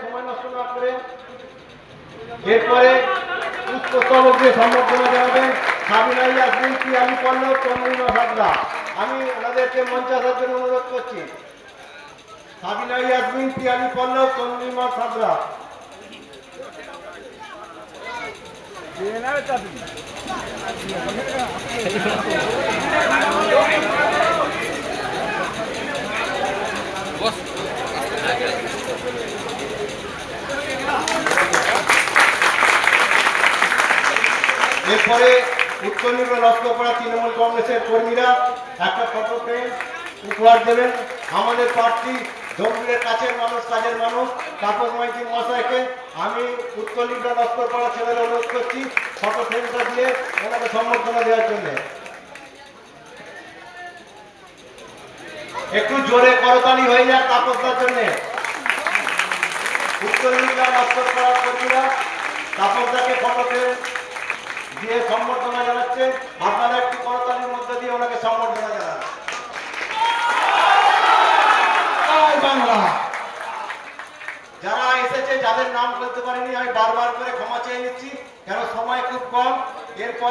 সময় নষ্ট না করে এরপরে পুষ্পস্তবক দিয়ে সম্বর্ধনা জানাবেন সাবিনা ইয়াসমিন, পিয়ালি পল্লব, চন্দ্রিমা সাদরা। আমি ওনাদেরকে মঞ্চে আসার জন্য অনুরোধ করছি। সাবিনা ইয়াসমিন, পিয়ালি পল্লব, চন্দ্রিমা সাদরা। এরপরে উত্তর নির্মল লস্করপাড়া তৃণমূল কংগ্রেসের কর্মীরা একটা ফটো ফ্রেম উপহার দেবেন আমাদের প্রার্থী জঙ্গিরের কাছের মানুষ, কাজের মানুষ তাপস মাইতি মহাশয়কে। আমি উত্তর নির্মল লস্করপাড়া ছেলের অনুরোধ করছি ফটো ফ্রেমটা দিয়ে ওনাকে সম্বর্ধনা দেওয়ার জন্য। একটু জোরে করতালি হয়ে যাক তাপসদার জন্য। উত্তর নির্মল লস্করপাড়ার কর্মীরা তাপসদাকে ফটো ফ্রেম দিয়ে সম্বর্ধনা জানাচ্ছে। আপনারা একটু করতালির মধ্যে দিয়ে ওনাকে সম্বর্ধনা জানান। বাংলা যারা এসেছে, যাদের নাম বলতে পারিনি আমি বারবার করে ক্ষমা চেয়ে নিচ্ছি, কেন সময় খুব কম। এরপর